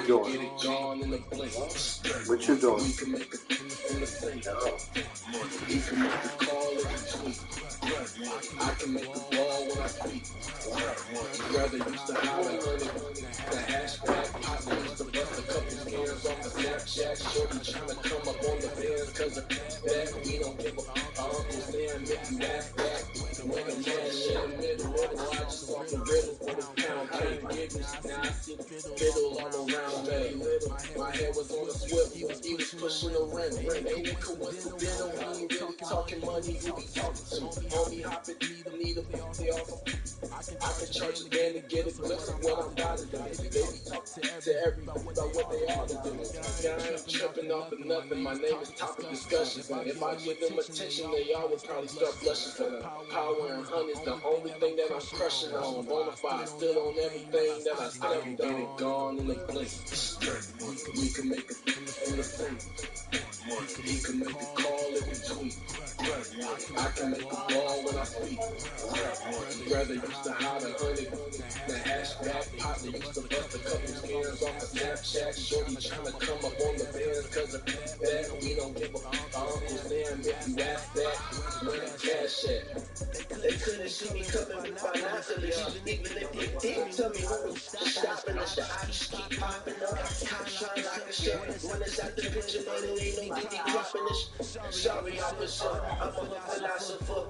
you doing? What you doing? I can make a ball when I speak. Brother used to holler the hashtag pop used to bust a couple scans off of Snapchat. Shorty tryna come up on the fans cause of that. We don't give a uncles damn if you ask that. When a cash in the middle, I just saw the riddle for the pound cake. Now I see the fiddle all around me. My head was on a swivel, he was pushing a rim. Ain't it coincidental? He ain't really talking money, who he talking to? Homie hopping, need a pussy off. I can charge a man to get a glimpse of what I'm about to do. They be talking to everybody about what they ought to do. Yeah, I ain't tripping off of nothing. My name is topic discussion. If I give them attention, they all would probably start blushing for them. Power and honey is the only thing that I'm crushing on. Bonafide, still on everything that I studied on. Get it gone in the blink. We can make it in the thing. He can make a call if we tweet. I can make a ball when I speak. Brother used to holler the hashtag pop. They used to bust a couple scans off of Snapchat. Shorty tryna come up on the fans cause of that. We don't give a uncles damn if you ask that. Where the cash at? They couldn't see me coming with binoculars. Even if they did tell me who was stopping us, the options keep popping up. Cops shine like a shot. When it's out the picture, man, it ain't no biggie dropping this. Sorry, officer, I'm a philosopher.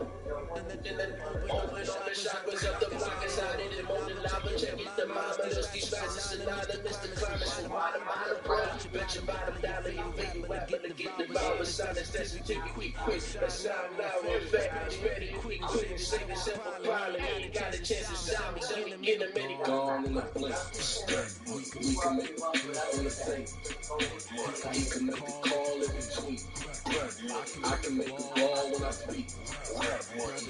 And then open all the shoppers up the block inside it and more than lava. Check it, the thermometers. These facts is synonymous. The climate's from bottom bread. Bet your bottom dollar, you think you rapping to get the power. Silence, that's you take it quick. That sound loud, in fact, it's ready to quick. Save a simple problem. Ain't got a chance to solve me. So we get a minute gone in the blink. We can make it in the thing. He can make a call if we tweet. I can make a ball when I speak.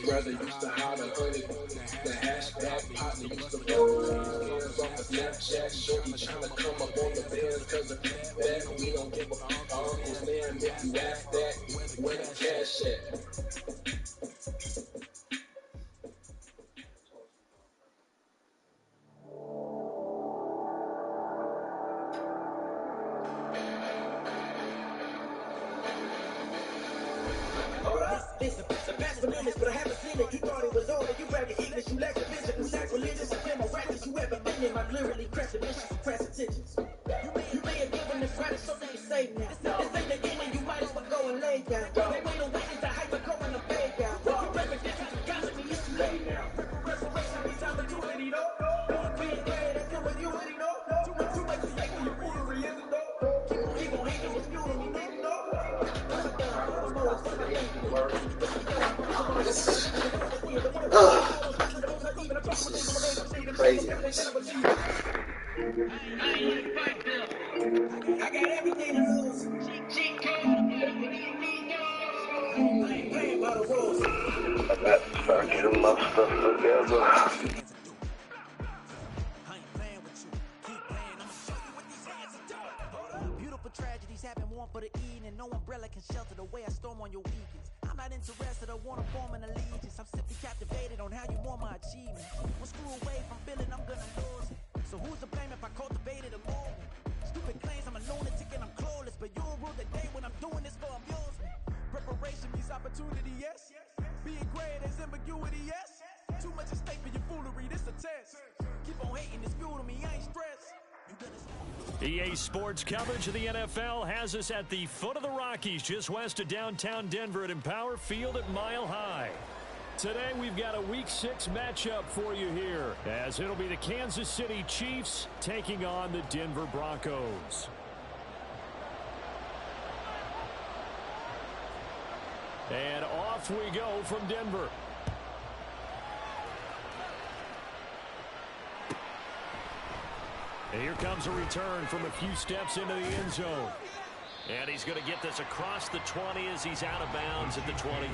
Brother used to holler the hashtag pop. They used to bust scans off of Snapchat. Shorty tryna come up on the fans cause of that. We don't give a uncles damn if you ask that. Where the cash at? Listen, the past for minutes, but I haven't seen it. You thought it was over. You bragging English, you lack the physical sacrilegious. I feel more righteous you ever been in. I'm literally pressing missions for press attentions. You may have given this right, so they say now. This ain't the end when you might as well go and lay down. They wait on waiting to hype and go in the fade down. You repetition to gossip me, it's too late now. Reparation means opportunity, no. Being glad that's coming you already know. Too much to say for your foolery, isn't though. Keep on hating, it's fueling me, nigga, no. This is crazy. I got everything to lose. I ain't playing by the rules. I got to start getting my stuff together. Tragedies happen, one for the evening. No umbrella can shelter the way I storm on your weekends. I'm not interested, I want to form an allegiance. I'm simply captivated on how you want my achievements. One screw away from feeling I'm gonna lose it. So who's to blame if I cultivated a moment? Stupid claims I'm a lunatic and I'm clueless, but you'll rule the day when I'm doing this for amusement. Preparation means opportunity, yes. Being great is ambiguity, yes. Too much at stake for your foolery, this a test. Keep on hating, it's fuel to me, I ain't stressed. EA Sports coverage of the NFL has us at the foot of the Rockies, just west of downtown Denver at Empower Field at Mile High. Today we've got a Week 6 matchup for you here, as it'll be the Kansas City Chiefs taking on the Denver Broncos. And off we go from Denver. And here comes a return from a few steps into the end zone. And he's going to get this across the 20 as he's out of bounds at the 23.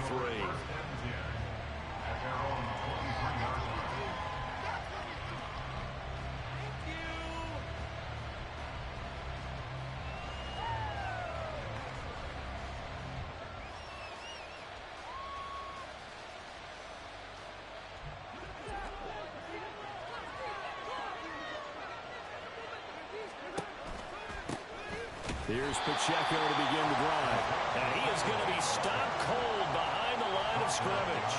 Here's Pacheco to begin the drive. And he is going to be stopped cold behind the line of scrimmage.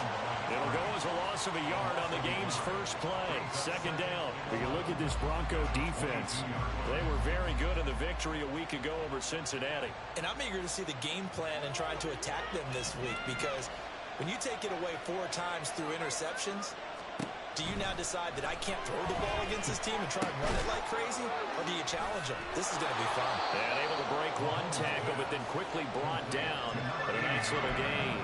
It'll go as a loss of a yard on the game's first play. Second down. When you look at this Bronco defense, they were very good in the victory a week ago over Cincinnati. And I'm eager to see the game plan and trying to attack them this week, because when you take it away 4 times through interceptions, do you now decide that I can't throw the ball against this team and try and run it like crazy? Or do you challenge them? This is going to be fun. And able to break one tackle, but then quickly brought down. But a nice little gain.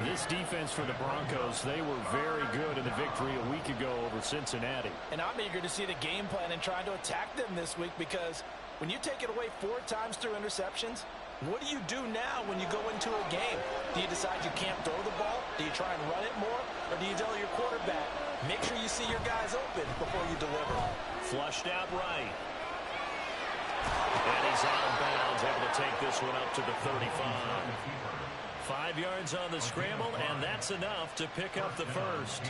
This defense for the Broncos, they were very good in the victory a week ago over Cincinnati. And I'm eager to see the game plan and trying to attack them this week, because when you take it away 4 times through interceptions, what do you do now when you go into a game? Do you decide you can't throw the ball? Do you try and run it more? Or do you tell your quarterback, make sure you see your guys open before you deliver? Flushed out right. And he's out of bounds, able to take this one up to the 35. 5 yards on the scramble, and that's enough to pick up the first.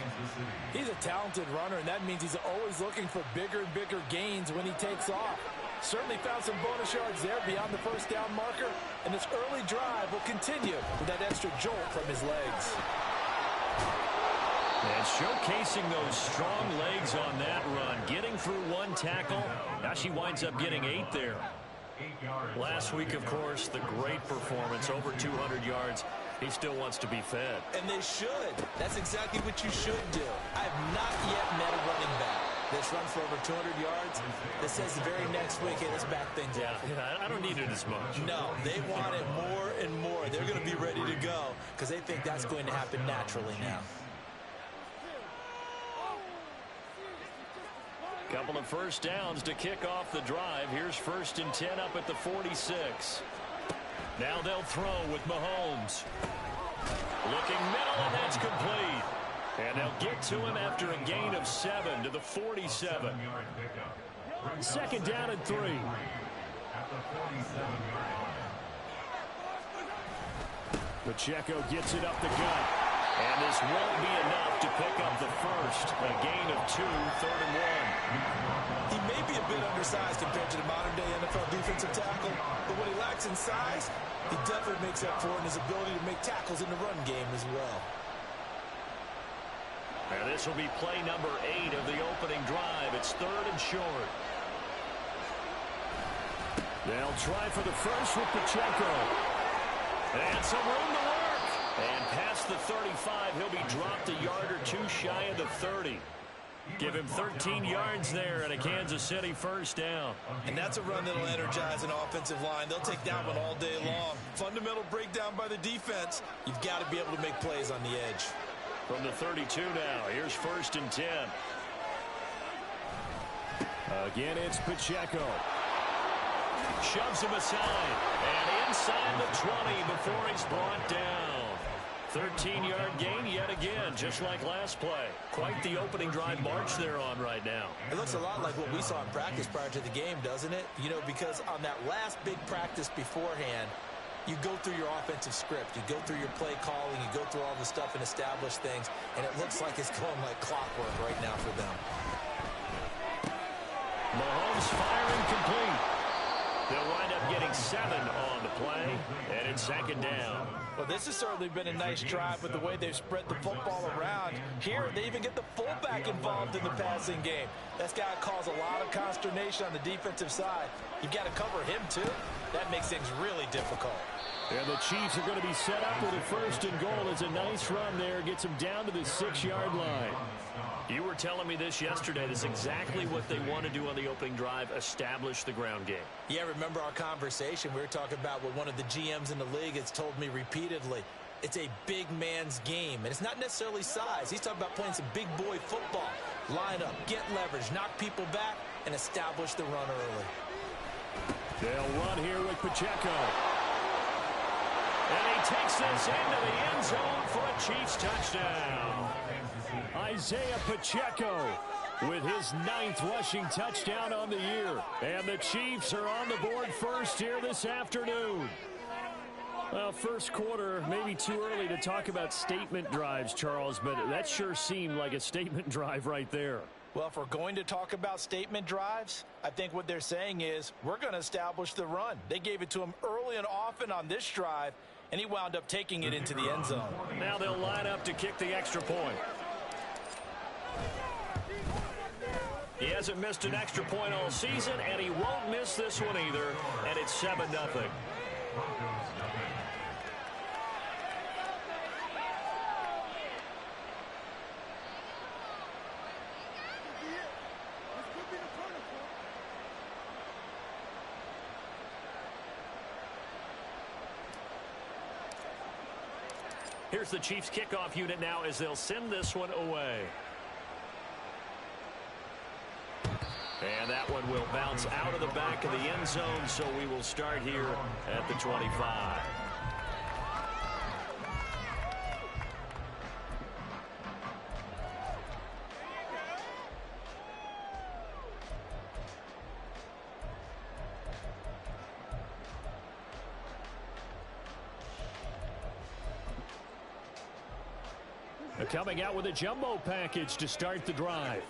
He's a talented runner, and that means he's always looking for bigger and bigger gains when he takes off. Certainly found some bonus yards there beyond the first down marker, and this early drive will continue with that extra jolt from his legs. And showcasing those strong legs on that run, getting through 1 tackle. Now she winds up getting 8 there. Last week, of course, the great performance, over 200 yards. He still wants to be fed. And they should. That's exactly what you should do. I have not yet met a running back that's run for over 200 yards that says the very next week, hey, let's back things up. Yeah, I don't need it as much. No, they want it more and more. They're going to be ready to go because they think that's going to happen naturally now. Couple of first downs to kick off the drive. Here's 1st and 10 up at the 46. Now they'll throw with Mahomes. Looking middle, and that's complete. And they'll get to him after a gain of 7 to the 47. 2nd down and 3. Pacheco gets it up the gut. And this won't be enough to pick up the first. A gain of 2, 3rd and 1. He may be a bit undersized compared to the modern-day NFL defensive tackle, but what he lacks in size, he definitely makes up for in his ability to make tackles in the run game as well. And this will be play number 8 of the opening drive. It's 3rd and short. They'll try for the first with Pacheco. And some room to work. And past the 35, he'll be dropped a yard or 2 shy of the 30. Give him 13 yards there and a Kansas City first down. And that's a run that'll energize an offensive line. They'll take that one all day long. Fundamental breakdown by the defense. You've got to be able to make plays on the edge. From the 32 now, here's 1st and 10. Again, it's Pacheco. Shoves him aside. And inside the 20 before he's brought down. 13-yard gain yet again, just like last play. Quite the opening drive march they're on right now. It looks a lot like what we saw in practice prior to the game, doesn't it? You know, because on that last big practice beforehand, you go through your offensive script. You go through your play calling. You go through all the stuff and establish things. And it looks like it's going like clockwork right now for them. Mahomes firing complete. They'll wind up getting 7 on the play, and it's 2nd down. Well, this has certainly been a nice drive with the way they've spread the football around. Here, they even get the fullback involved in the passing game. That's got to cause a lot of consternation on the defensive side. You've got to cover him, too. That makes things really difficult. And the Chiefs are going to be set up with a 1st and goal. It's a nice run there. Gets them down to the 6-yard line. You were telling me this yesterday. This is exactly what they want to do on the opening drive, establish the ground game. Yeah, remember our conversation? We were talking about what one of the GMs in the league has told me repeatedly. It's a big man's game, and it's not necessarily size. He's talking about playing some big boy football. Line up, get leverage, knock people back, and establish the run early. They'll run here with Pacheco. And he takes this into the end zone for a Chiefs touchdown. Isaiah Pacheco with his 9th rushing touchdown on the year. And the Chiefs are on the board first here this afternoon. Well, first quarter, maybe too early to talk about statement drives, Charles, but that sure seemed like a statement drive right there. Well, if we're going to talk about statement drives, I think what they're saying is we're going to establish the run. They gave it to him early and often on this drive, and he wound up taking it into the end zone. Now they'll line up to kick the extra point. He hasn't missed an extra point all season, and he won't miss this one either, and it's 7-0. Here's the Chiefs kickoff unit now as they'll send this one away. And that one will bounce out of the back of the end zone, so we will start here at the 25. Coming out with a jumbo package to start the drive.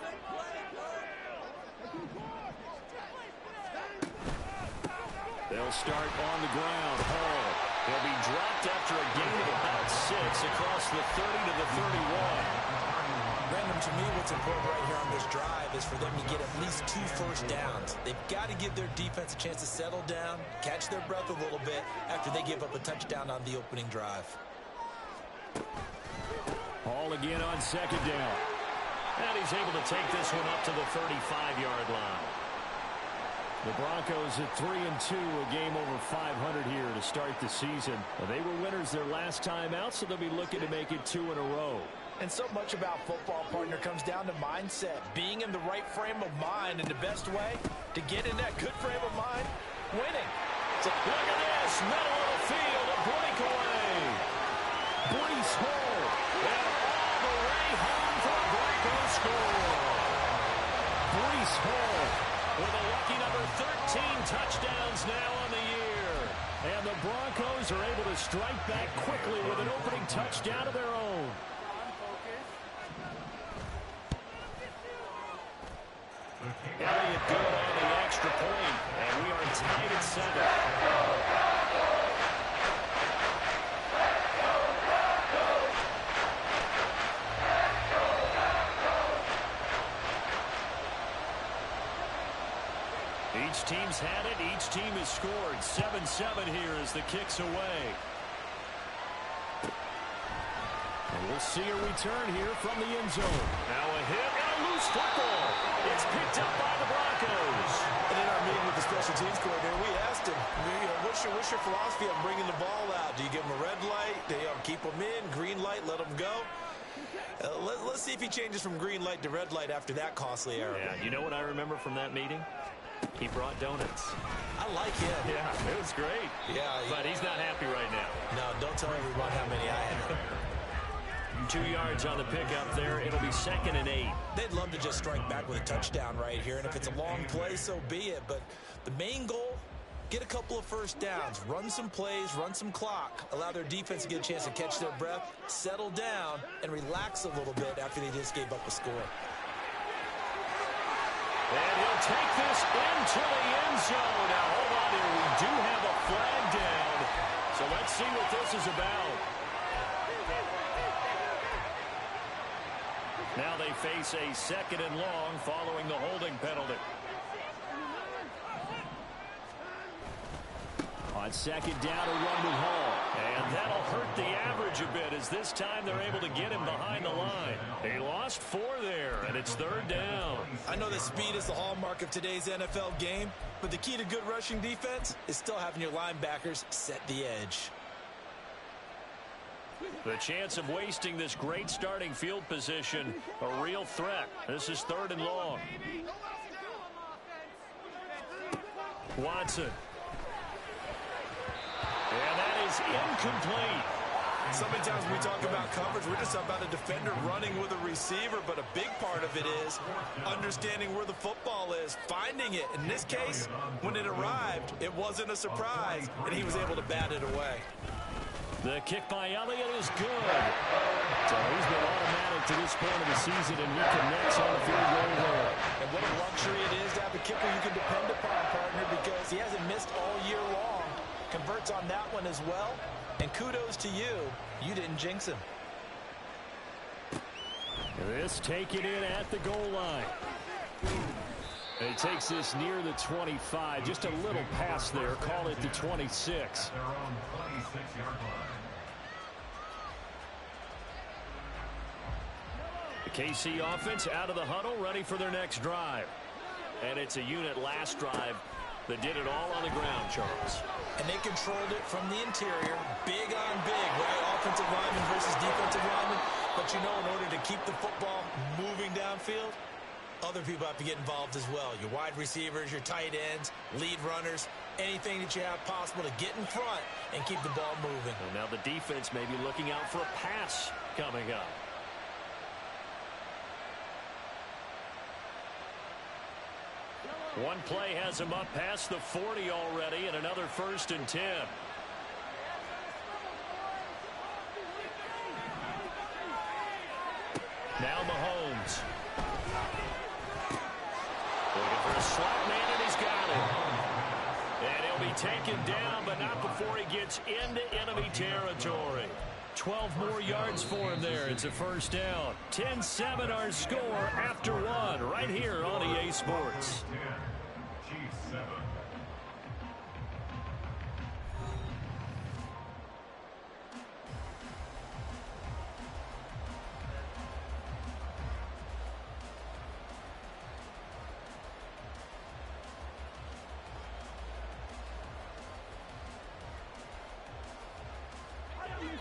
They'll start on the ground. Hall. He'll be dropped after a gain of about 6 across the 30 to the 31. Brandon, to me, what's important right here on this drive is for them to get at least 2 first downs. They've got to give their defense a chance to settle down, catch their breath a little bit after they give up a touchdown on the opening drive. Hall again on second down. And he's able to take this one up to the 35-yard line. The Broncos at 3-2, a game over 500 here to start the season. They were winners their last time out, so they'll be looking to make it 2 in a row. And so much about football, partner, comes down to mindset. Being in the right frame of mind, and the best way to get in that good frame of mind, winning. So look at this, middle of the field, a breakaway. Brees Hall, and all the way home for a Broncos score. Brees Hall with a lucky number 13 touchdowns now on the year. And the Broncos are able to strike back quickly with an opening touchdown of their own. Elliott good on the extra point, and we are tied at 7. Each team's had it. Each team has scored. 7-7 here as the kick's away. And we'll see a return here from the end zone. Now a hit and a loose football. It's picked up by the Broncos. And in our meeting with the special teams coordinator, we asked him, what's your philosophy on bringing the ball out? Do you give them a red light? Do you keep them in? Green light, let them go? Let's see if he changes from green light to red light after that costly error. Yeah, you know what I remember from that meeting? He brought donuts. I like him. Yeah, it was great. Yeah. But he's not happy right now. No, don't tell everyone how many I have. 2 yards on the pickup there. It'll be 2nd and 8. They'd love to just strike back with a touchdown right here, and if it's a long play, so be it. But the main goal, get a couple of first downs, run some plays, run some clock, allow their defense to get a chance to catch their breath, settle down, and relax a little bit after they just gave up a score. And he'll take this into the end zone. Now, hold on here. We do have a flag down. So let's see what this is about. Now they face a 2nd and long following the holding penalty. On 2nd down, a run with Hall. And that'll hurt the average a bit as this time they're able to get him behind the line. He lost 4 there, and it's 3rd down. I know that speed is the hallmark of today's NFL game, but the key to good rushing defense is still having your linebackers set the edge. The chance of wasting this great starting field position, a real threat. This is 3rd and long. Watson. And that is incomplete. So many times when we talk about coverage, we're just about a defender running with a receiver, but a big part of it is understanding where the football is, finding it. In this case, when it arrived, it wasn't a surprise, and he was able to bat it away. The kick by Elliott is good. So he's been automatic to this point of the season, and he connects on the field goal there. And what a luxury it is to have a kicker you can depend upon, partner, because he hasn't missed all year long. Converts on that one as well. And kudos to you. You didn't jinx him. This taken in at the goal line. And he takes this near the 25. Just a little pass there. Call it the 26. The KC offense out of the huddle, ready for their next drive. And it's a unit last drive that did it all on the ground, Charles. And they controlled it from the interior, big on big, right? Offensive lineman versus defensive lineman. But you know, in order to keep the football moving downfield, other people have to get involved as well. Your wide receivers, your tight ends, lead runners, anything that you have possible to get in front and keep the ball moving. And now the defense may be looking out for a pass coming up. One play has him up past the 40 already, and another 1st and 10. Now Mahomes. Looking for a slot man, and he's got it. And he'll be taken down, but not before he gets into enemy territory. 12 more yards for him there. It's a 1st down. 10-7 our score after one right here on EA Sports.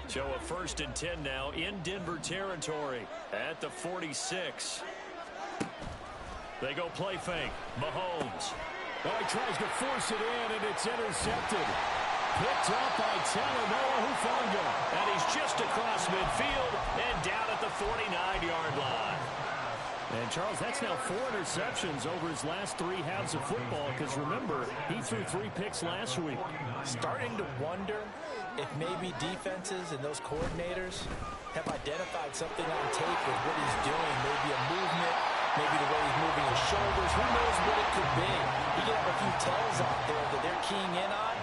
So a 1st and 10 now in Denver territory at the 46. They go play fake. Mahomes. Oh, he tries to force it in, and it's intercepted. Picked up by Talanoa Hufanga. And he's just across midfield and down at the 49-yard line. And, Charles, that's now 4 interceptions over his last 3 halves of football, because, remember, he threw 3 picks last week. Starting to wonder if maybe defenses and those coordinators have identified something on tape with what he's doing. Maybe a movement, maybe the way he's moving his shoulders. Who knows what it could be? He could have a few tells out there that they're keying in on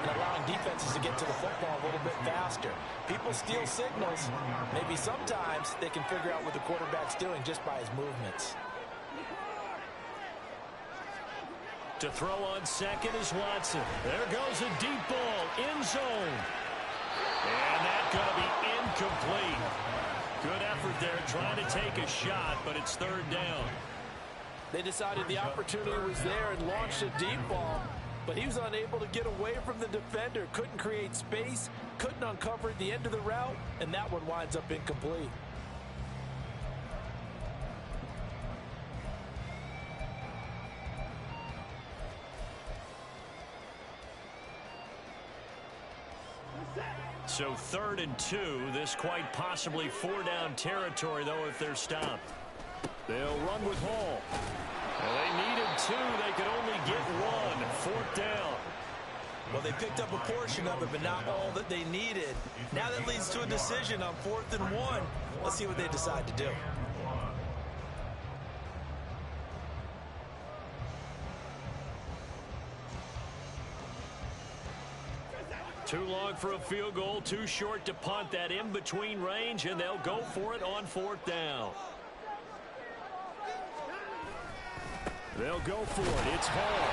and allowing defenses to get to the football a little bit faster. People steal signals. Maybe sometimes they can figure out what the quarterback's doing just by his movements. To throw on second is Watson. There goes a deep ball, end zone. And that's going to be incomplete. Good effort there trying to take a shot, but it's 3rd down. They decided the opportunity was there and launched a deep ball, but he was unable to get away from the defender. Couldn't create space, couldn't uncover the end of the route, and that one winds up incomplete. So 3rd and 2, this quite possibly 4-down territory, though, if they're stopped. They'll run with Hall. Well, they needed 2. They could only get 1. 4th down. Well, they picked up a portion of it, but not all that they needed. Now that leads to a decision on 4th and 1. Let's see what they decide to do. Too long for a field goal, too short to punt. That in-between range, and they'll go for it on 4th down. They'll go for it. It's Hall.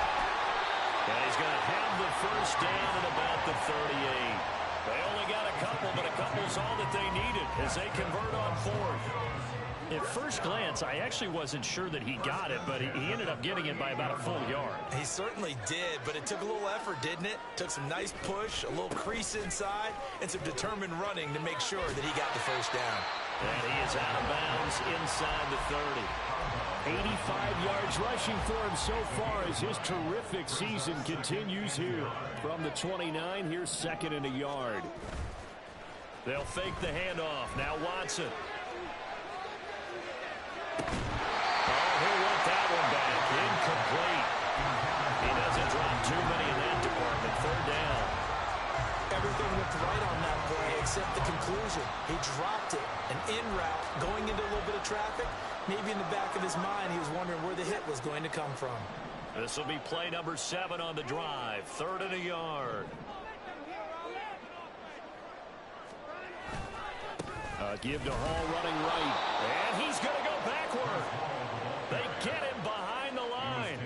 And he's going to have the 1st down at about the 38. They only got a couple, but a couple's all that they needed as they convert on 4th. At first glance, I actually wasn't sure that he got it, but he ended up getting it by about a full yard. He certainly did, but it took a little effort, didn't it? Took some nice push, a little crease inside, and some determined running to make sure that he got the 1st down. And he is out of bounds inside the 30. 85 yards rushing for him so far as his terrific season continues here. From the 29, here's 2nd and a yard. They'll fake the handoff. Now Watson. He'll want that one back. Incomplete. He doesn't drop too many in that department. 3rd down. Everything looked right on that play, accept the conclusion. He dropped it, an in route, going into a little bit of traffic. Maybe in the back of his mind, he was wondering where the hit was going to come from. This will be play number 7 on the drive. 3rd and a yard. Give to Hall running right. And he's going to go backward. They get him behind the line.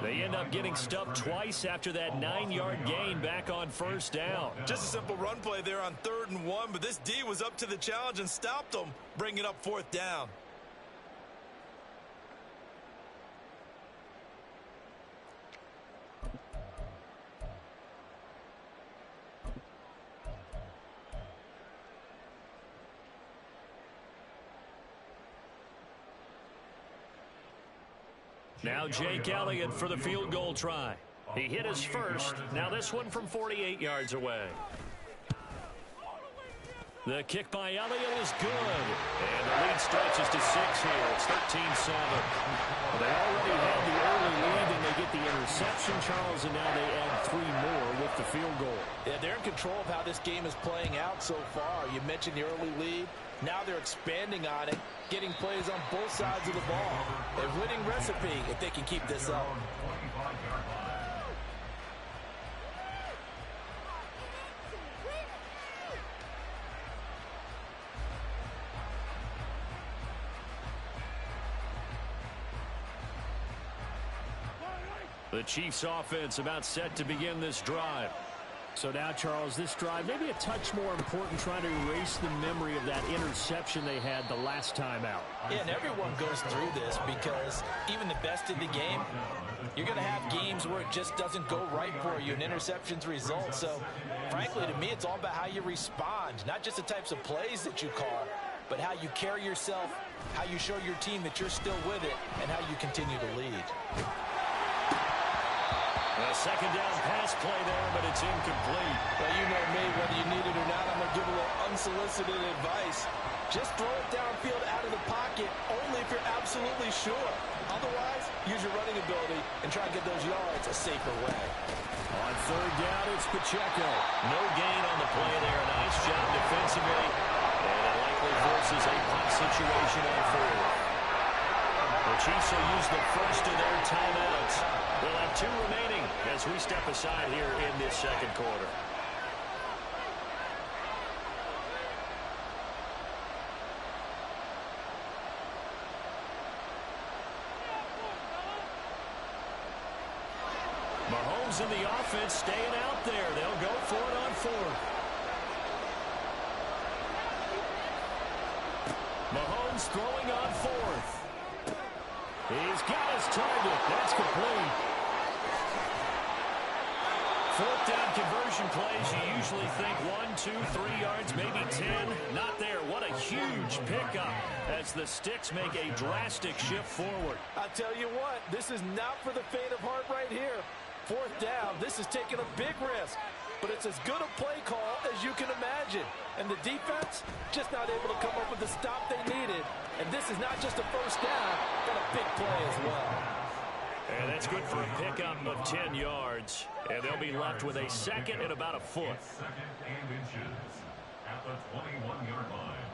They end up getting stuffed twice after that 9-yard gain back on 1st down. Just a simple run play there on 3rd and 1, but this D was up to the challenge and stopped them, bringing up 4th down. Now Jake Elliott for the field goal try. He hit his first. Now this one from 48 yards away. The kick by Elliott is good. And the lead stretches to 6 here. It's 13-7. They already had the early lead, and they get the interception, Charles, and now they add 3 more with the field goal. Yeah, they're in control of how this game is playing out so far. You mentioned the early lead. Now they're expanding on it, getting plays on both sides of the ball. A winning recipe if they can keep this up. The Chiefs offense about set to begin this drive. So now, Charles, this drive maybe a touch more important, trying to erase the memory of that interception they had the last time out. Yeah, and everyone goes through this because even the best in the game, you're going to have games where it just doesn't go right for you, and interceptions result. So, frankly, to me, it's all about how you respond, not just the types of plays that you call, but how you carry yourself, how you show your team that you're still with it, and how you continue to lead. A 2nd down pass play there, but it's incomplete. Well, you know me, whether you need it or not, I'm going to give a little unsolicited advice. Just throw it downfield out of the pocket, only if you're absolutely sure. Otherwise, use your running ability and try to get those yards a safer way. On 3rd down, it's Pacheco. No gain on the play there. Nice job defensively. And it likely forces a punt situation on 4th. The Chiefs will use the first of their timeouts. We'll have 2 remaining as we step aside here in this 2nd quarter. Mahomes and the offense staying out there. They'll go for it on 4th. Mahomes throwing on 4th. He's got his target. That's complete. 4th down conversion plays, you usually think 1, 2, 3 yards, maybe 10. Not there. What a huge pickup as the Sticks make a drastic shift forward. I tell you what, this is not for the faint of heart right here. 4th down, this is taking a big risk. But it's as good a play call as you can imagine. And the defense just not able to come up with the stop they needed. And this is not just a 1st down, but a big play as well. And that's good for a pickup of 10 yards. And they'll be left with a 2nd and about a foot. 2nd and inches at the 21-yard line.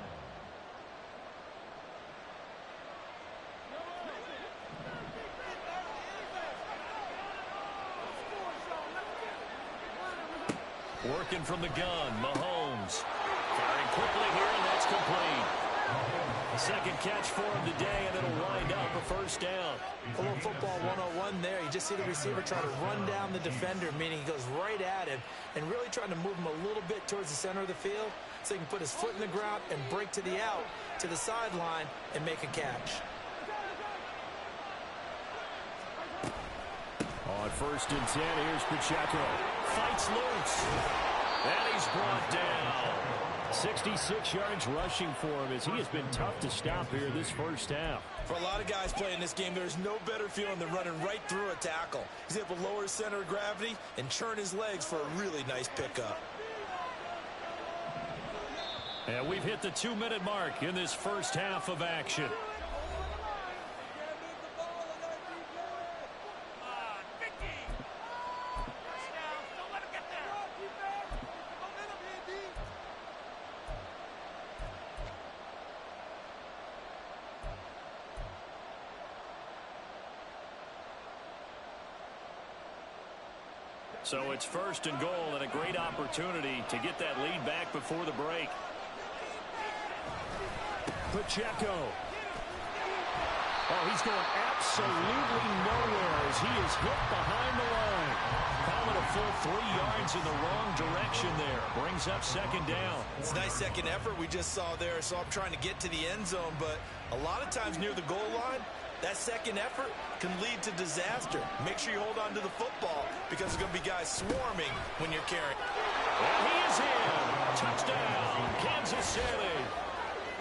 Working from the gun, Mahomes. Firing quickly here, and that's complete. A 2nd catch for him today, and it'll wind up a 1st down. A little football 101 there. You just see the receiver try to run down the defender, meaning he goes right at him, and really trying to move him a little bit towards the center of the field so he can put his foot in the ground and break to the out, to the sideline, and make a catch. On 1st and 10, here's Pacheco. Fights loose. And he's brought down. 66 yards rushing for him as he has been tough to stop here this 1st half. For a lot of guys playing this game, there's no better feeling than running right through a tackle. He's able to lower his center of gravity and churn his legs for a really nice pickup. And we've hit the 2-minute mark in this 1st half of action. So it's 1st and goal and a great opportunity to get that lead back before the break. Pacheco. Oh, he's going absolutely nowhere as he is hit behind the line. Calling a full 3 yards in the wrong direction there. Brings up 2nd down. It's a nice second effort we just saw there, so I'm trying to get to the end zone, but a lot of times near the goal line, that second effort can lead to disaster. Make sure you hold on to the football because there's going to be guys swarming when you're carrying. And he is in. Touchdown, Kansas City.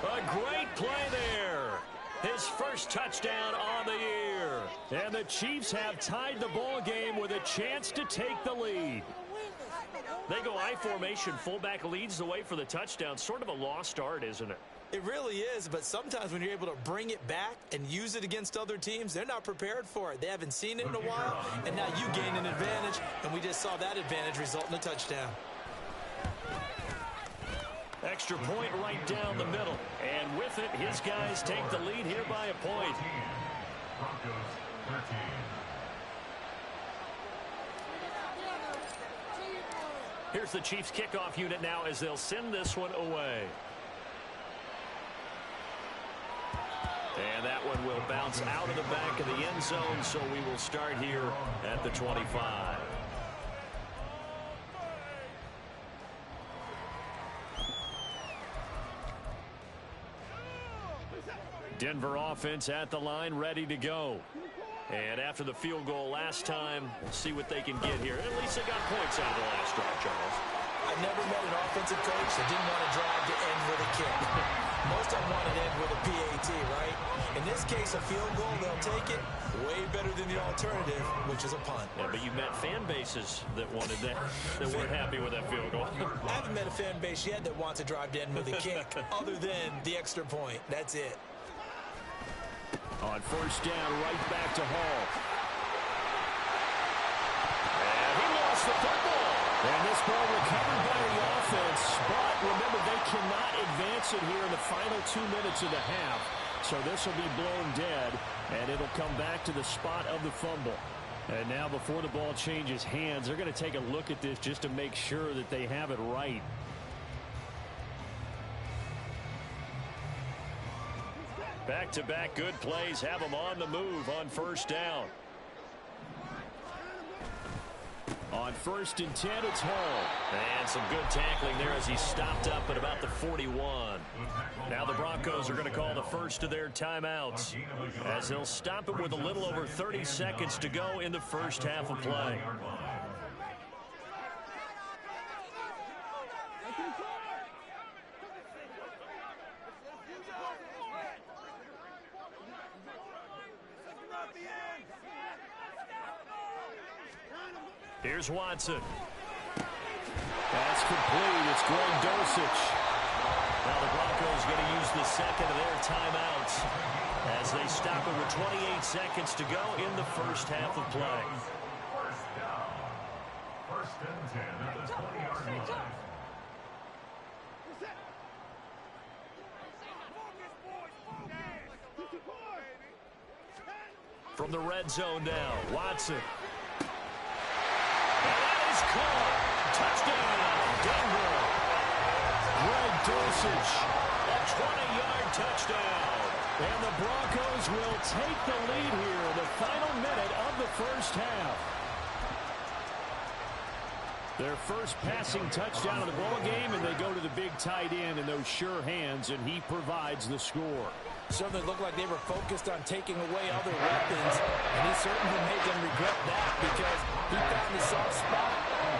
A great play there. His first touchdown on the year. And the Chiefs have tied the ball game with a chance to take the lead. They go I formation. Fullback leads the way for the touchdown. Sort of a lost art, isn't it? It really is, but sometimes when you're able to bring it back and use it against other teams, they're not prepared for it. They haven't seen it in a while, and now you gain an advantage, and we just saw that advantage result in a touchdown. Extra point right down the middle. And with it, his guys take the lead here by a point. Here's the Chiefs kickoff unit now as they'll send this one away. And that one will bounce out of the back of the end zone, so we will start here at the 25. Denver offense at the line, ready to go. And after the field goal last time, we'll see what they can get here. At least they got points out of the last drive, Charles. I've never met an offensive coach that didn't want to drive to end with a kick. Most of them want to end with a PAT, right? In this case, a field goal, they'll take it. Way better than the alternative, which is a punt. Yeah, but you met fan bases that wanted that weren't happy with that field goal. I haven't met a fan base yet that wants to drive to end with a kick, other than the extra point. That's it. On 1st down, right back to Hall. And he lost the football. And this ball recovered by the offense. But remember, they cannot advance it here in the final 2 minutes of the half. So this will be blown dead, and it'll come back to the spot of the fumble. And now before the ball changes hands, they're going to take a look at this just to make sure that they have it right. Back-to-back good plays have them on the move on 1st down. On 1st and 10, it's Hall. And some good tackling there as he stopped up at about the 41. Now the Broncos are going to call the first of their timeouts as they'll stop it with a little over 30 seconds to go in the first half of play. Here's Watson. That's complete. It's Greg Dulcich. Now the Broncos going to use the second of their timeouts as they stop it with 28 seconds to go in the first half of play. 1st and 10 at the 20-yard line. From the red zone now, Watson. And that is caught. Touchdown, Denver. Greg Dulcich. A 20-yard touchdown. And the Broncos will take the lead here in the final minute of the first half. Their first passing touchdown of the ball game, and they go to the big tight end in those sure hands, and he provides the score. Certainly looked like they were focused on taking away other weapons, and he certainly made them regret that because he found the soft spot,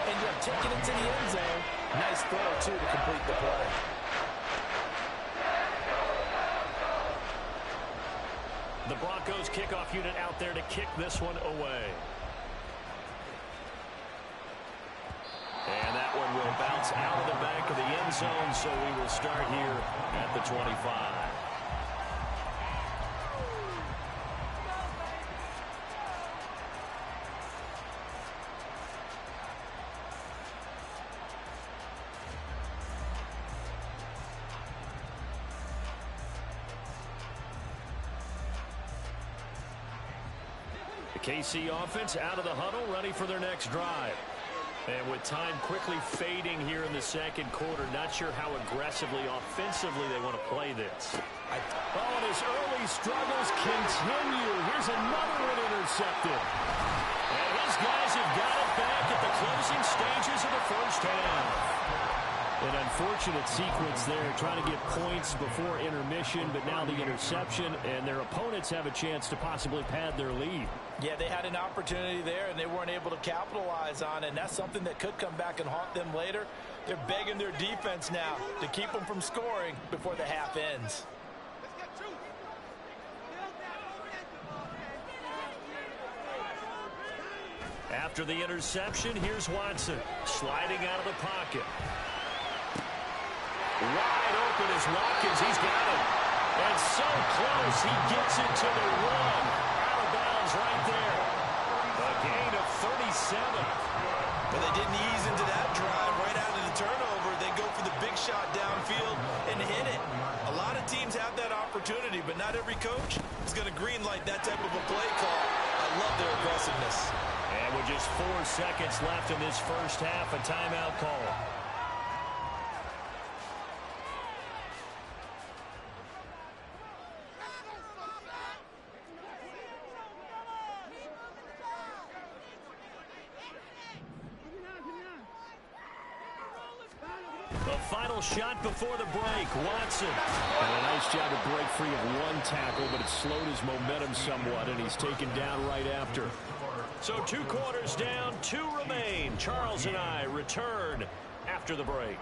ended up taking it to the end zone. Nice throw, too, to complete the play. The Broncos kickoff unit out there to kick this one away. And that one will bounce out of the back of the end zone, so we will start here at the 25. The KC offense out of the huddle, ready for their next drive. And with time quickly fading here in the second quarter, not sure how aggressively, offensively they want to play this. And his early struggles continue. Here's another one intercepted. And his guys have got it back at the closing stages of the first half. An unfortunate sequence there, trying to get points before intermission, but now the interception, and their opponents have a chance to possibly pad their lead. Yeah, they had an opportunity there, and they weren't able to capitalize on it, and that's something that could come back and haunt them later. They're begging their defense now to keep them from scoring before the half ends. After the interception, here's Watson sliding out of the pocket. Wide open is Watkins. He's got it. And so close. He gets it to the one. Out of bounds right there. A gain of 37. But they didn't ease into that drive right out of the turnover. They go for the big shot downfield and hit it. A lot of teams have that opportunity, but not every coach is going to green light that type of a play call. I love their aggressiveness. And with just 4 seconds left in this first half, a timeout call. Final shot before the break. Watson. And a nice job to break free of one tackle, but it slowed his momentum somewhat, and he's taken down right after. So 2 quarters down, 2 remain. Charles and I return after the break.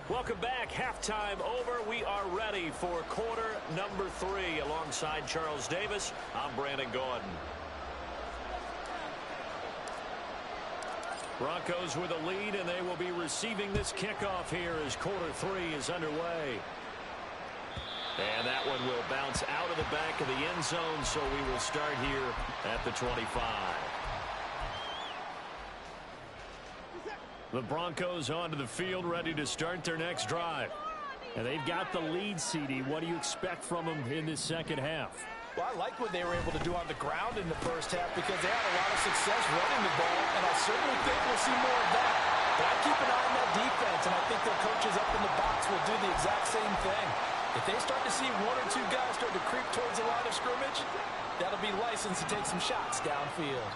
Welcome back. Halftime over. We are ready for quarter number 3. Alongside Charles Davis, I'm Brandon Gordon. Broncos with a lead, and they will be receiving this kickoff here as quarter 3 is underway. And that one will bounce out of the back of the end zone, so we will start here at the 25. The Broncos onto the field, ready to start their next drive. And they've got the lead, CD. What do you expect from them in this second half? Well, I like what they were able to do on the ground in the first half because they had a lot of success running the ball, and I certainly think we'll see more of that. But I keep an eye on that defense, and I think their coaches up in the box will do the exact same thing. If they start to see 1 or 2 guys start to creep towards the line of scrimmage, that'll be license to take some shots downfield.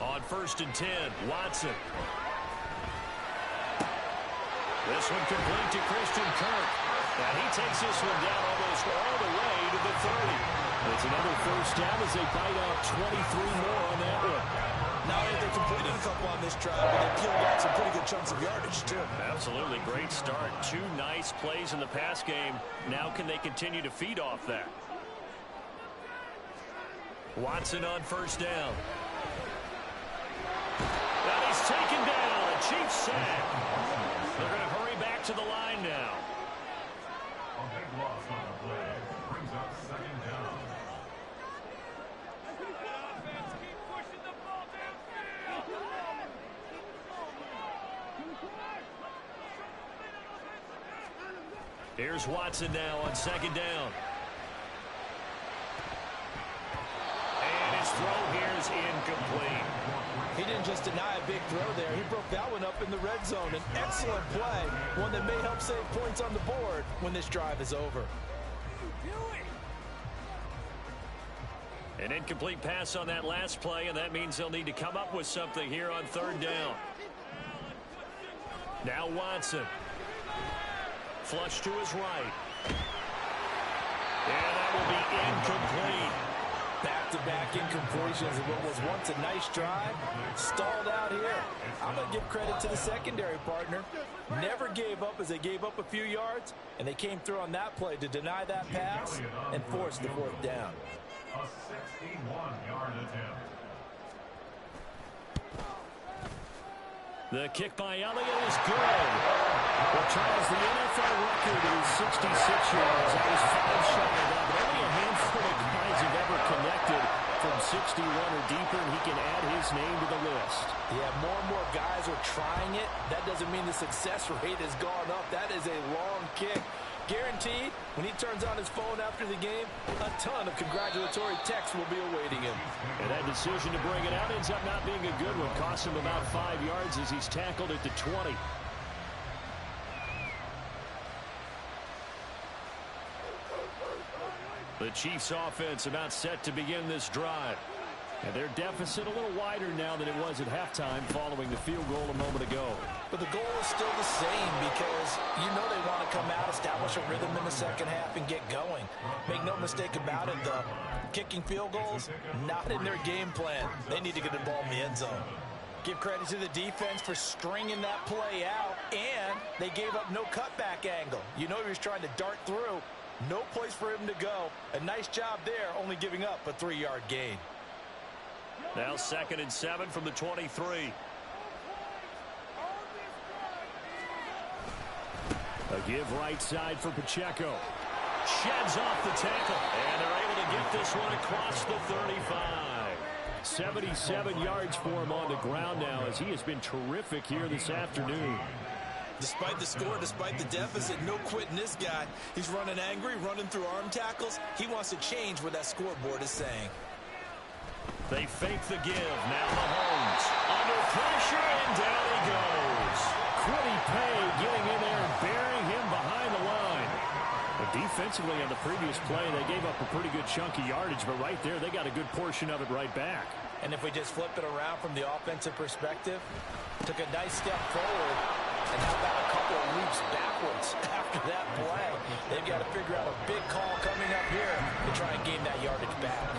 On 1st and 10, Watson. This one complete to Christian Kirk. And he takes this one down almost all the way to the 30. It's another first down as they bite off 23 more on that one. Now they completed a couple on this drive, but they peeled back some pretty good chunks of yardage, too. Absolutely great start. 2 nice plays in the pass game. Now can they continue to feed off that? Watson on 1st down. And he's taken down. A Chiefs sack. They're going to hurry back to the line now. A big loss on the play. Brings up 2nd down. Keep pushing the ball downfield. Here's Watson now on 2nd down. And his throw here is incomplete. He didn't just deny a big throw there. He broke that one up in the red zone. An excellent play, one that may help save points on the board when this drive is over. An incomplete pass on that last play, and that means they'll need to come up with something here on 3rd down. Now Watson. Flush to his right. And that will be incomplete. Back-to-back incompletions of what was once a nice drive. Stalled out here. I'm going to give credit to the secondary partner. Never gave up as they gave up a few yards, and they came through on that play to deny that pass and force the 4th down. A 61-yard attempt. The kick by Elliott is good. Well, Charles, the NFL record is 66 yards. That was 5 shy of that, but only a handful of guys have ever connected from 61 or deeper, and he can add his name to the list. Yeah, more and more guys are trying it. That doesn't mean the success rate has gone up. That is a long kick. Guaranteed, when he turns on his phone after the game, a ton of congratulatory texts will be awaiting him. And that decision to bring it out ends up not being a good one. Costs him about 5 yards as he's tackled at the 20. The Chiefs offense about set to begin this drive. And their deficit a little wider now than it was at halftime following the field goal a moment ago. But the goal is still the same because you know they want to come out, establish a rhythm in the second half, and get going. Make no mistake about it, though. Kicking field goals, not in their game plan. They need to get the ball in the end zone. Give credit to the defense for stringing that play out, and they gave up no cutback angle. You know he was trying to dart through. No place for him to go. A nice job there, only giving up a 3-yard gain. Now 2nd and 7 from the 23. A give right side for Pacheco. Sheds off the tackle. And they're able to get this one across the 35. 77 yards for him on the ground now as he has been terrific here this afternoon. Despite the score, despite the deficit, no quitting this guy. He's running angry, running through arm tackles. He wants to change what that scoreboard is saying. They fake the give. Now Mahomes under pressure, and down he goes. Quiddy Pay getting in there and burying him behind the line. But defensively on the previous play, they gave up a pretty good chunk of yardage, but right there they got a good portion of it right back. And if we just flip it around from the offensive perspective, took a nice step forward, and how about a couple of leaps backwards after that play? They've got to figure out a big call coming up here to try and gain that yardage back.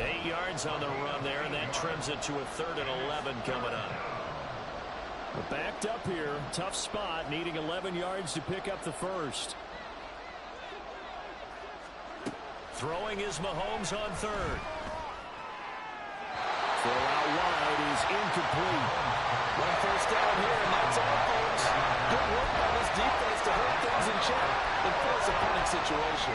8 yards on the run there, and that trims it to a 3rd and 11 coming up. We're backed up here. Tough spot, needing 11 yards to pick up the first. Throwing is Mahomes on 3rd. Throw out wide is incomplete. One first down here, and that's all, folks. Good work by this defense to hold things in check and force a punting situation.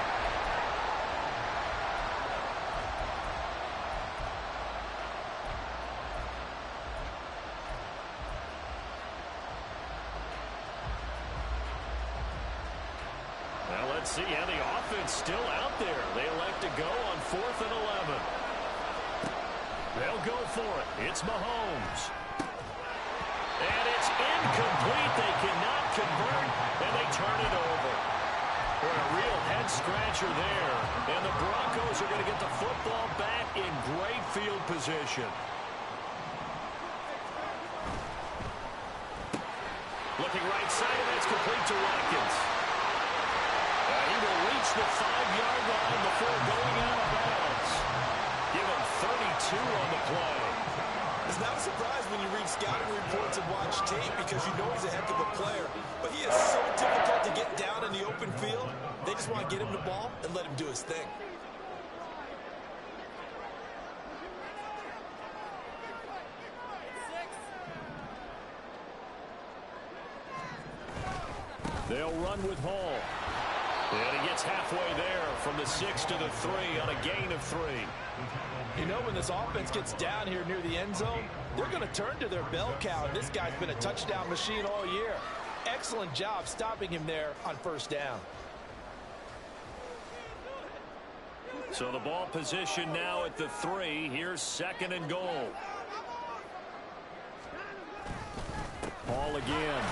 Well, let's see how the offense still out there. They elect to go on 4th and 11. They'll go for it. It's Mahomes. And it's incomplete. They cannot convert, and they turn it over. Boy, a real head-scratcher there. And the Broncos are going to get the football back in great field position. Looking right side, and that's complete to Watkins. He will reach the 5-yard line before going out of bounds. Give him 32 on the play. It's not a surprise when you read scouting reports and watch tape because you know he's a heck of a player. But he is so difficult to get down in the open field. They just want to get him the ball and let him do his thing. They'll run with Hall. And he gets halfway there from the 6 to the 3 on a gain of 3. You know, when this offense gets down here near the end zone, they're going to turn to their bell cow. And this guy's been a touchdown machine all year. Excellent job stopping him there on first down. So the ball position now at the 3. Here's 2nd and goal. Hall again.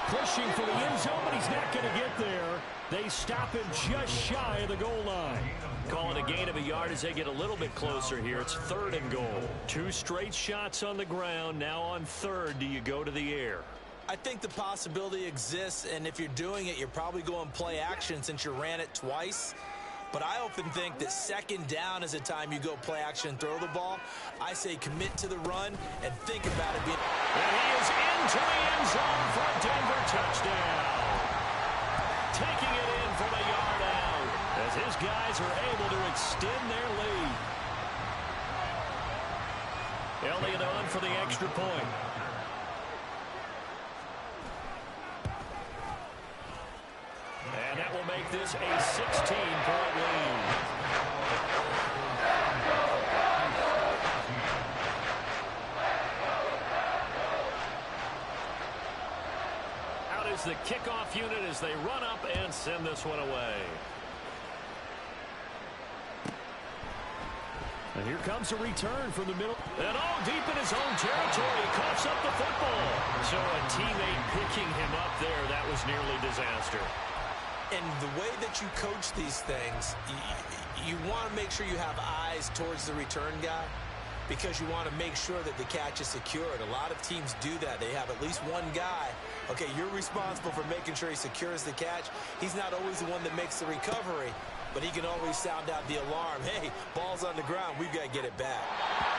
Pushing for the end zone, but he's not going to get there. They stop him just shy of the goal line. Calling a gain of a yard as they get a little bit closer here. It's 3rd and goal. 2 straight shots on the ground. Now on 3rd, do you go to the air? I think the possibility exists, and if you're doing it, you're probably going play action since you ran it twice. But I often think that 2nd down is a time you go play action and throw the ball. I say commit to the run and think about it being... And he is into the end zone for a Denver touchdown. Taking it in from a yard out as his guys are able to extend their lead. Elliott on for the extra point. And that will make this a 16-point lead. is the kickoff unit as they run up and send this one away. And here comes a return from the middle. And all deep in his own territory. He coughs up the football. So a teammate picking him up there, that was nearly disaster. And the way that you coach these things, you want to make sure you have eyes towards the return guy because you want to make sure that the catch is secured. A lot of teams do that. They have at least one guy. Okay, you're responsible for making sure he secures the catch. He's not always the one that makes the recovery, but he can always sound out the alarm. Hey, ball's on the ground. We've got to get it back.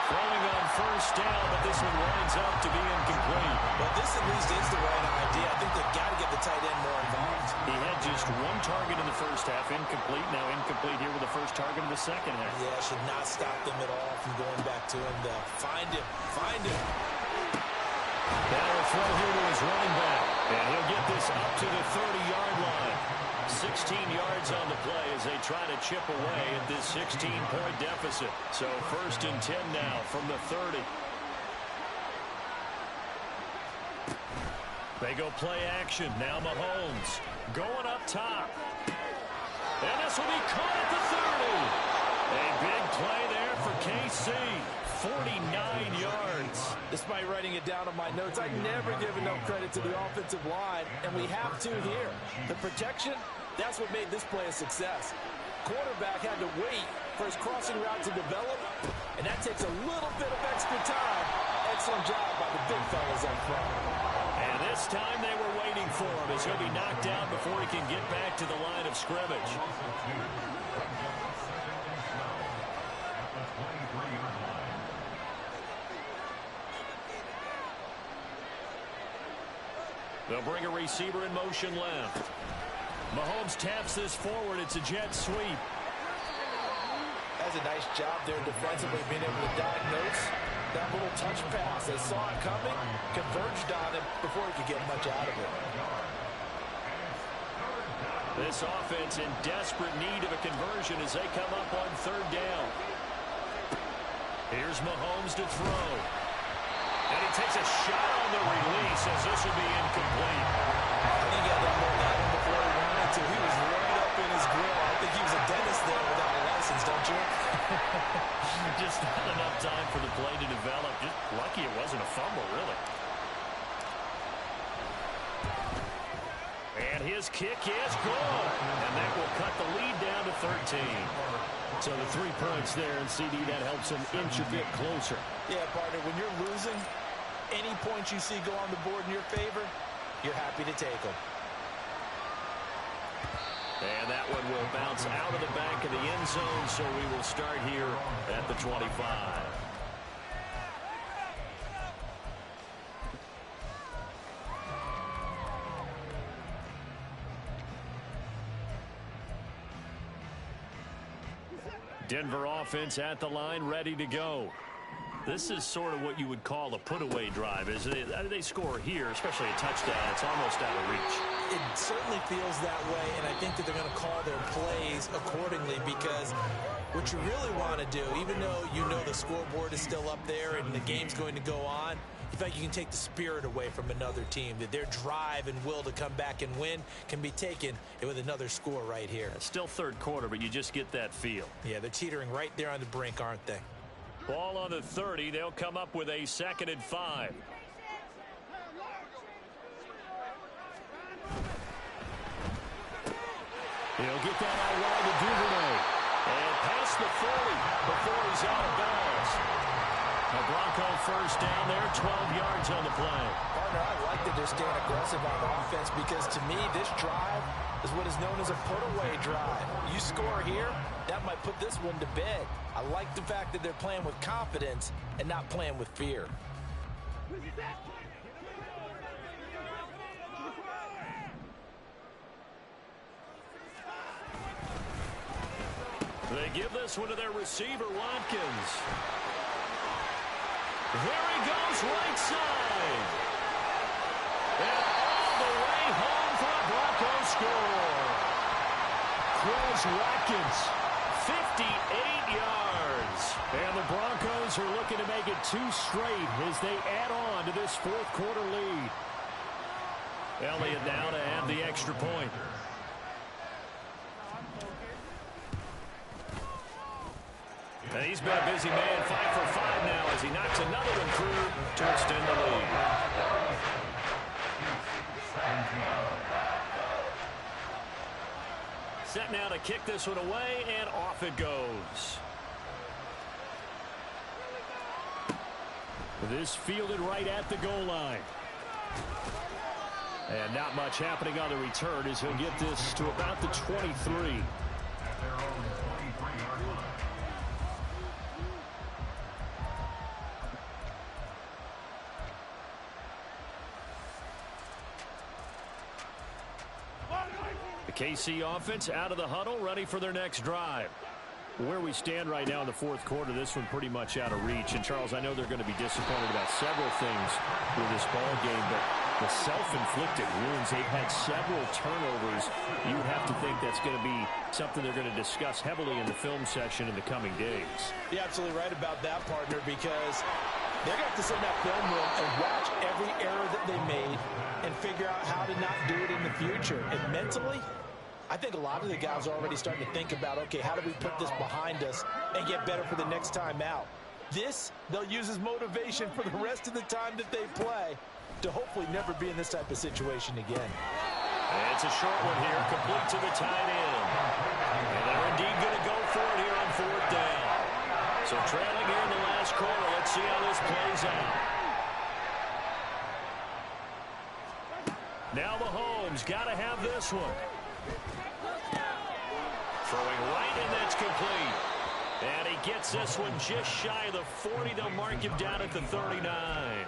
Throwing on first down, but this one winds up to be incomplete. Well, this at least is the right idea. I think they've got to get the tight end more involved. He had just one target in the first half, incomplete. Now incomplete here with the first target in the second half. Yeah, should not stop them at all from going back to him. Find him. Find him. Now a throw here to his running back. And he'll get this up to the 30-yard line. 16 yards on the play as they try to chip away at this 16-point deficit. So 1st and 10 now from the 30. They go play action. Now Mahomes going up top. And this will be caught at the 30. A big play there for KC. 49 yards. Despite writing it down on my notes, I never give enough credit to the offensive line, and we have to here. The protection, that's what made this play a success. Quarterback had to wait for his crossing route to develop, and that takes a little bit of extra time. Excellent job by the big fellas up front. And this time they were waiting for him as he'll be knocked down before he can get back to the line of scrimmage. They'll bring a receiver in motion left. Mahomes taps this forward. It's a jet sweep. That's a nice job there defensively, being able to diagnose that little touch pass. They saw it coming, converged on it before he could get much out of it. This offense in desperate need of a conversion as they come up on 3rd down. Here's Mahomes to throw. And he takes a shot on the release as this will be incomplete. I think he got that more than him before he wanted to. He was right up in his grill. I think he was a dentist there without a license, don't you? Just not enough time for the play to develop. Just lucky it wasn't a fumble, really. And his kick is good. And that will cut the lead down to 13. So the 3 points there, and CD, that helps him inch a bit closer. Yeah, partner, when you're losing, any points you see go on the board in your favor, you're happy to take them. And that one will bounce out of the back of the end zone, so we will start here at the 25. Denver offense at the line, ready to go. This is sort of what you would call a put-away drive, isn't it? They score here, especially a touchdown. It's almost out of reach. It certainly feels that way, and I think that they're going to call their plays accordingly because what you really want to do, even though you know the scoreboard is still up there and the game's going to go on, in fact, you can take the spirit away from another team, that their drive and will to come back and win can be taken with another score right here. It's still 3rd quarter, but you just get that feel. Yeah, they're teetering right there on the brink, aren't they? Ball on the 30. They'll come up with a 2nd and 5. He'll get that out wide to Duvernay. And past the 40 before he's out of bounds. A Bronco first down there, 12 yards on the play. Partner, I like that they're staying aggressive on offense because to me, this drive is what is known as a put-away drive. You score here, that might put this one to bed. I like the fact that they're playing with confidence and not playing with fear. They give this one to their receiver, Watkins. There he goes, right side. And all the way home for a Bronco score. Chris Watkins, 58 yards. And the Broncos are looking to make it 2 straight as they add on to this 4th quarter lead. Elliott now to add the extra point. And he's been a busy man, 5 for 5 now as he knocks another one through to extend the lead. Set now to kick this one away, and off it goes. This fielded right at the goal line. And not much happening on the return as he'll get this to about the 23. The KC offense out of the huddle, ready for their next drive. Where we stand right now in the fourth quarter, this one pretty much out of reach. And, Charles, I know they're going to be disappointed about several things with this ball game, but the self-inflicted wounds, they've had several turnovers. You would have to think that's going to be something they're going to discuss heavily in the film session in the coming days. You're absolutely right about that, partner, because they're going to have to sit in that film room and watch every error that they made and figure out how to not do it in the future. And mentally, I think a lot of the guys are already starting to think about, okay, how do we put this behind us and get better for the next time out? This, they'll use as motivation for the rest of the time that they play to hopefully never be in this type of situation again. And it's a short one here, complete to the tight end. And they're indeed going to go for it here on fourth down. So trailing here in the last quarter, let's see how this plays out. Now Mahomes got to have this one. Throwing right, and that's complete. And he gets this one just shy of the 40. They'll mark him down at the 39.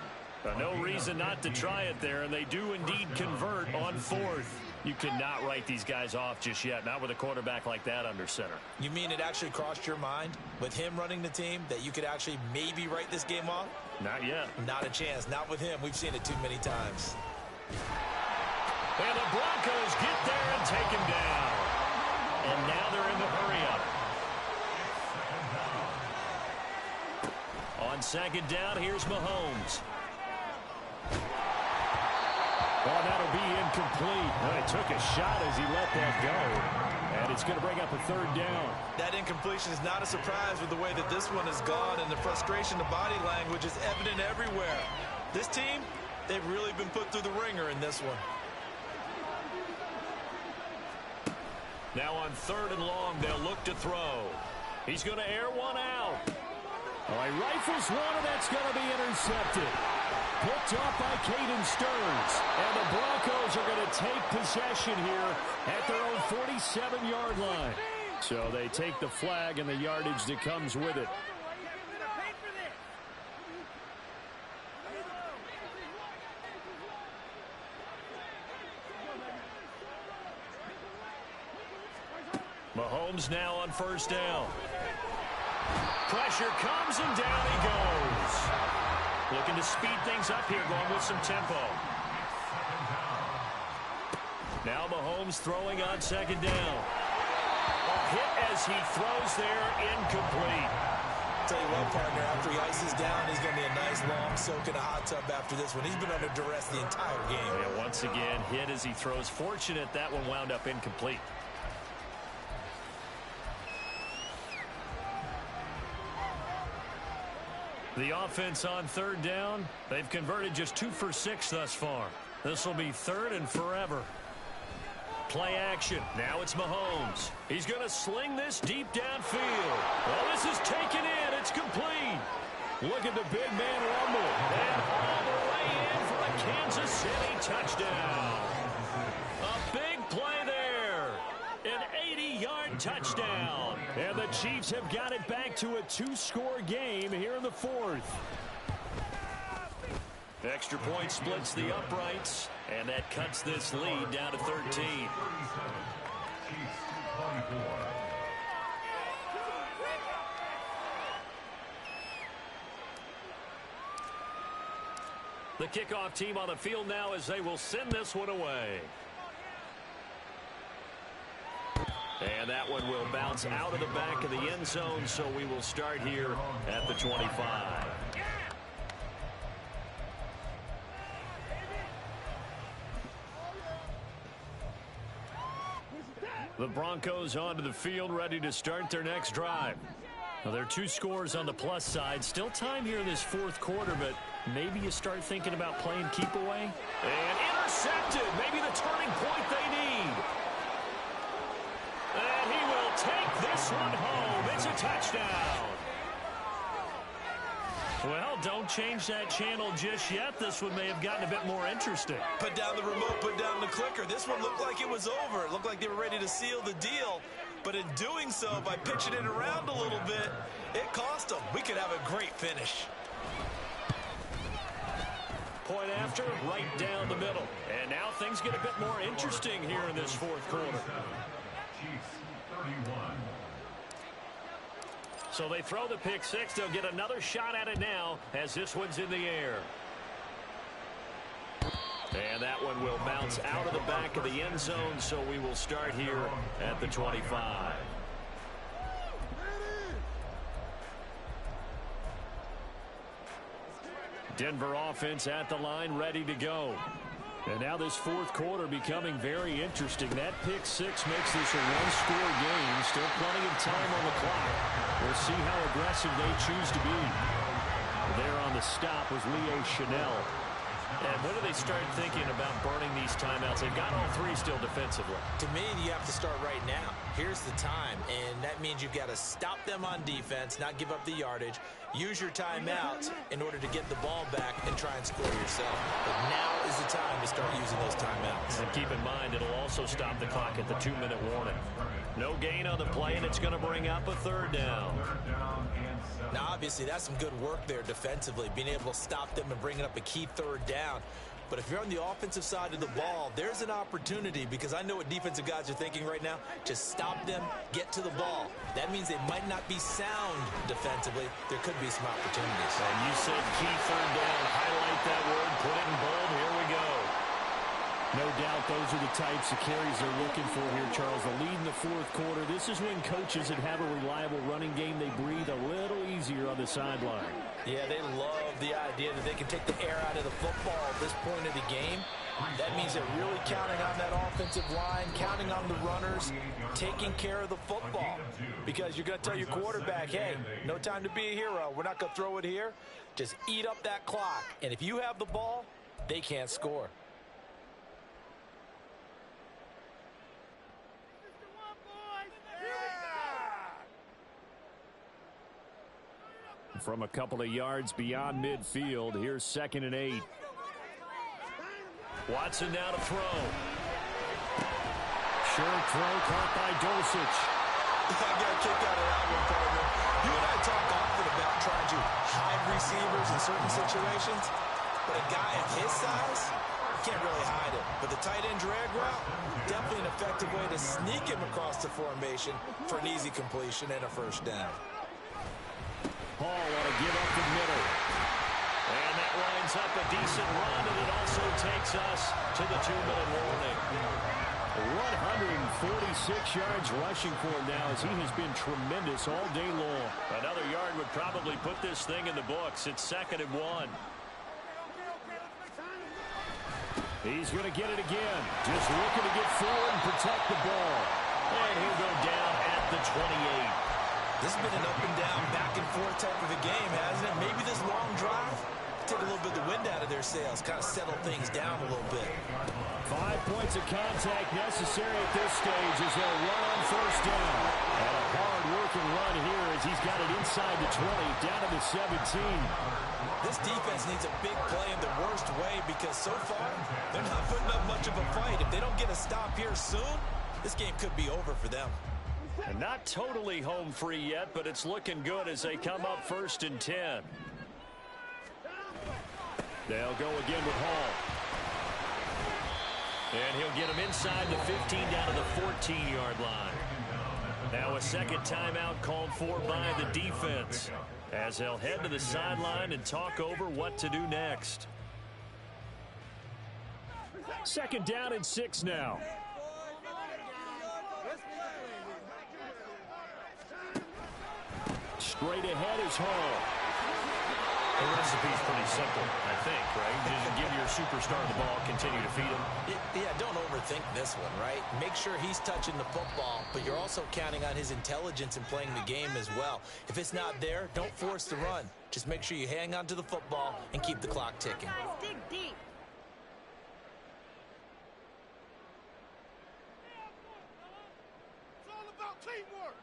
No reason not to try it there, and they do indeed convert on fourth. You cannot write these guys off just yet, not with a quarterback like that under center. You mean it actually crossed your mind with him running the team that you could actually maybe write this game off? Not yet. Not a chance. Not with him. We've seen it too many times. And the Broncos get there and take him down. And now they're in the hurry-up. On second down, here's Mahomes. Well, that'll be incomplete. Well, he took a shot as he let that go. And it's going to bring up a third down. That incompletion is not a surprise with the way that this one has gone, and the frustration, the body language is evident everywhere. This team, they've really been put through the ringer in this one. Now on third and long, they'll look to throw. He's going to air one out. Well, he rifles one, and that's going to be intercepted. Picked off by Caden Stearns. And the Broncos are going to take possession here at their own 47-yard line. So they take the flag and the yardage that comes with it. Mahomes now on first down. Pressure comes, and down he goes. Looking to speed things up here, going with some tempo. Now Mahomes throwing on second down. A hit as he throws there, incomplete. Tell you what, partner, after he ices down, he's going to be a nice long soak in a hot tub after this one. He's been under duress the entire game. Yeah, once again, hit as he throws. Fortunate that one wound up incomplete. The offense on third down, they've converted just 2 for 6 thus far. This will be third and forever. Play action. Now it's Mahomes. He's going to sling this deep downfield. Well, this is taken in. It's complete. Look at the big man rumble. And all the way in for a Kansas City touchdown. A big play there. An 80-yard touchdown. And the Chiefs have got it back to a 2-score game here in the fourth. Extra point splits the uprights, and that cuts this lead down to 13. The kickoff team on the field now as they will send this one away. And that one will bounce out of the back of the end zone, so we will start here at the 25. The Broncos onto the field, ready to start their next drive. Well, there are 2 scores on the plus side. Still time here in this fourth quarter, but maybe you start thinking about playing keep away. And intercepted. Maybe the turning point they need. And he will take this one home. It's a touchdown. Well, don't change that channel just yet. This one may have gotten a bit more interesting. Put down the remote, put down the clicker. This one looked like it was over. It looked like they were ready to seal the deal. But in doing so, by pitching it around a little bit, it cost them. We could have a great finish. Point after, right down the middle. And now things get a bit more interesting here in this fourth quarter. So they throw the pick six. They'll get another shot at it now as this one's in the air. And that one will bounce out of the back of the end zone, so we will start here at the 25. Denver offense at the line, ready to go. And now this fourth quarter becoming very interesting. That pick six makes this a one-score game. Still plenty of time on the clock. We'll see how aggressive they choose to be. There on the stop was Leo Chanel. And when do they start thinking about burning these timeouts? They've got all 3 still defensively. To me, you have to start right now. Here's the time, and that means you've got to stop them on defense, not give up the yardage, use your timeouts in order to get the ball back and try and score yourself. But now is the time to start using those timeouts. And keep in mind, it'll also stop the clock at the 2-minute warning. No gain on the play, and it's going to bring up a third down. Now, obviously, that's some good work there defensively, being able to stop them and bringing up a key third down. But if you're on the offensive side of the ball, there's an opportunity, because I know what defensive guys are thinking right now. Just stop them, get to the ball. That means they might not be sound defensively. There could be some opportunities. And you said key third down. Highlight that word. Put it in bold. Here we go. No doubt those are the types of carries they're looking for here, Charles. The lead in the fourth quarter. This is when coaches that have a reliable running game, they breathe a little easier on the sideline. Yeah, they love the idea that they can take the air out of the football at this point of the game. That means they're really counting on that offensive line, counting on the runners, taking care of the football. Because you're going to tell your quarterback, hey, no time to be a hero. We're not going to throw it here. Just eat up that clock. And if you have the ball, they can't score. From a couple of yards beyond midfield, here's 2nd and 8. Watson now to throw. Short throw caught by Dulcich. I got a kick out of that one, partner. You and I talk often about trying to hide receivers in certain situations, but a guy of his size can't really hide him. But the tight end drag route, definitely an effective way to sneak him across the formation for an easy completion and a first down. Hall want to give up the middle. And that lines up a decent run, and it also takes us to the 2-minute warning. 146 yards rushing for him now, as he has been tremendous all day long. Another yard would probably put this thing in the books. It's 2nd and 1. He's going to get it again. Just looking to get forward and protect the ball. And he'll go down at the 28. This has been an up and down, back and forth type of a game, hasn't it? Maybe this long drive take a little bit of the wind out of their sails, kind of settle things down a little bit. 5 points of contact necessary at this stage as they'll run on first down. And a hard-working run here as he's got it inside the 20, down to the 17. This defense needs a big play in the worst way, because so far they're not putting up much of a fight. If they don't get a stop here soon, this game could be over for them. And not totally home free yet, but it's looking good as they come up 1st and 10. They'll go again with Hall. And he'll get him inside the 15 down to the 14-yard line. Now a second timeout called for by the defense, as they'll head to the sideline and talk over what to do next. 2nd down and 6 now. Straight ahead is Hall. The recipe's pretty simple, I think, right? Just give your superstar the ball, continue to feed him. Yeah, don't overthink this one, right? Make sure he's touching the football, but you're also counting on his intelligence in playing the game as well. If it's not there, don't force the run. Just make sure you hang on to the football and keep the clock ticking. Guys, dig deep. It's all about teamwork.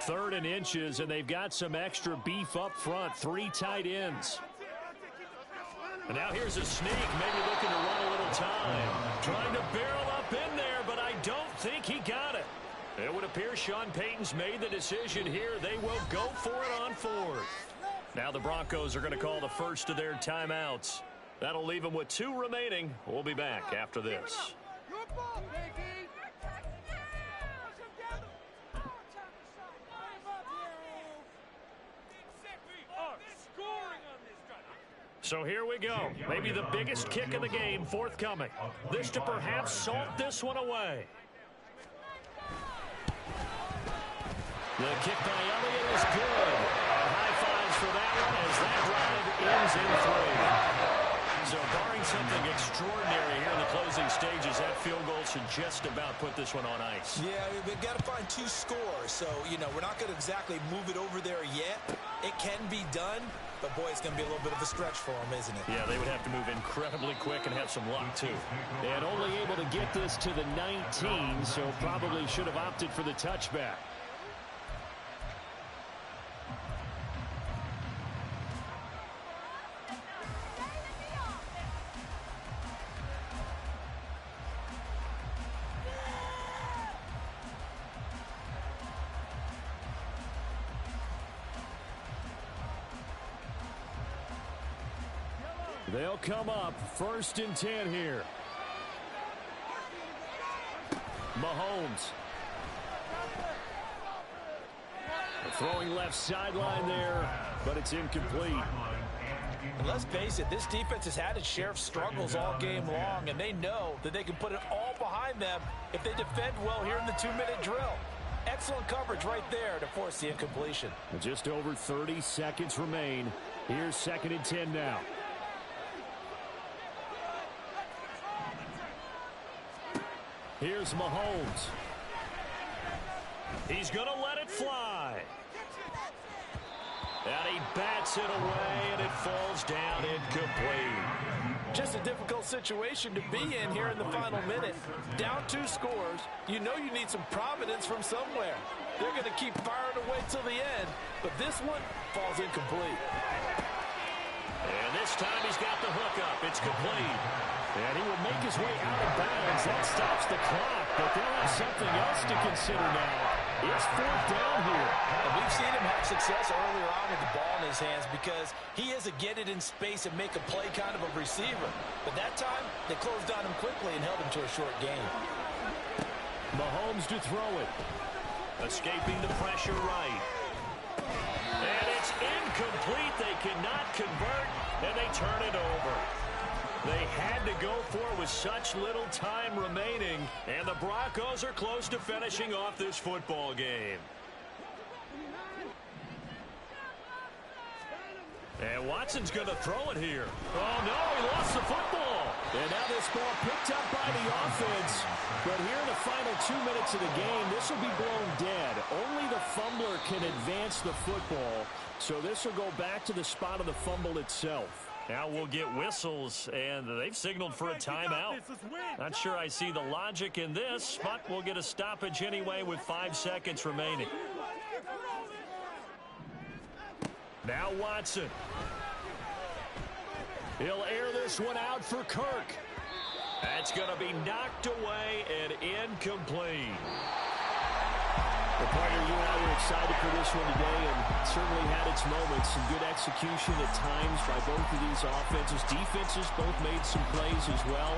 3rd and inches, and they've got some extra beef up front. 3 tight ends. And now here's a sneak, maybe looking to run a little time. Trying to barrel up in there, but I don't think he got it. It would appear Sean Payton's made the decision here. They will go for it on 4th. Now the Broncos are going to call the first of their timeouts. That'll leave them with 2 remaining. We'll be back after this. Good ball, Biggie. So here we go. Maybe the biggest kick of the game forthcoming. This to perhaps salt this one away. The kick by Elliott is good. And high fives for that one as that drive ends in 3. So barring something extraordinary here in the closing stages, that field goal should just about put this one on ice. Yeah, we've got to find 2 scores. So, we're not going to exactly move it over there yet. It can be done. But, boy, it's going to be a little bit of a stretch for them, isn't it? Yeah, they would have to move incredibly quick and have some luck, too. And only able to get this to the 19, so probably should have opted for the touchback. They'll come up 1st and 10 here. Mahomes. Throwing left sideline there, but it's incomplete. And let's face it, this defense has had its share of struggles all game long, and they know that they can put it all behind them if they defend well here in the 2-minute drill. Excellent coverage right there to force the incompletion. Just over 30 seconds remain. Here's 2nd and 10 now. Here's Mahomes. He's going to let it fly. And he bats it away, and it falls down incomplete. Just a difficult situation to be in here in the final minute. Down 2 scores. You know you need some providence from somewhere. They're going to keep firing away till the end, but this one falls incomplete. And this time he's got the hook up. It's complete. And he will make his way out of bounds. That stops the clock, but they'll have something else to consider now. It's 4th down here. And we've seen him have success earlier on with the ball in his hands because he is a get it in space and make a play kind of a receiver. But that time, they closed on him quickly and held him to a short gain. Mahomes to throw it. Escaping the pressure right. And it's incomplete. They cannot convert, and they turn it over. They had to go for it with such little time remaining, and the Broncos are close to finishing off this football game. And Watson's going to throw it here. Oh, no, he lost the football. And now this ball picked up by the offense. But here in the final 2 minutes of the game, this will be blown dead. Only the fumbler can advance the football, so this will go back to the spot of the fumble itself. Now we'll get whistles, and they've signaled for a timeout. Not sure I see the logic in this, but we'll get a stoppage anyway with 5 seconds remaining. Now Watson. He'll air this one out for Kirk. That's going to be knocked away and incomplete. The partner, you and I were excited for this one today, and certainly had its moments. Some good execution at times by both of these offenses. Defenses both made some plays as well.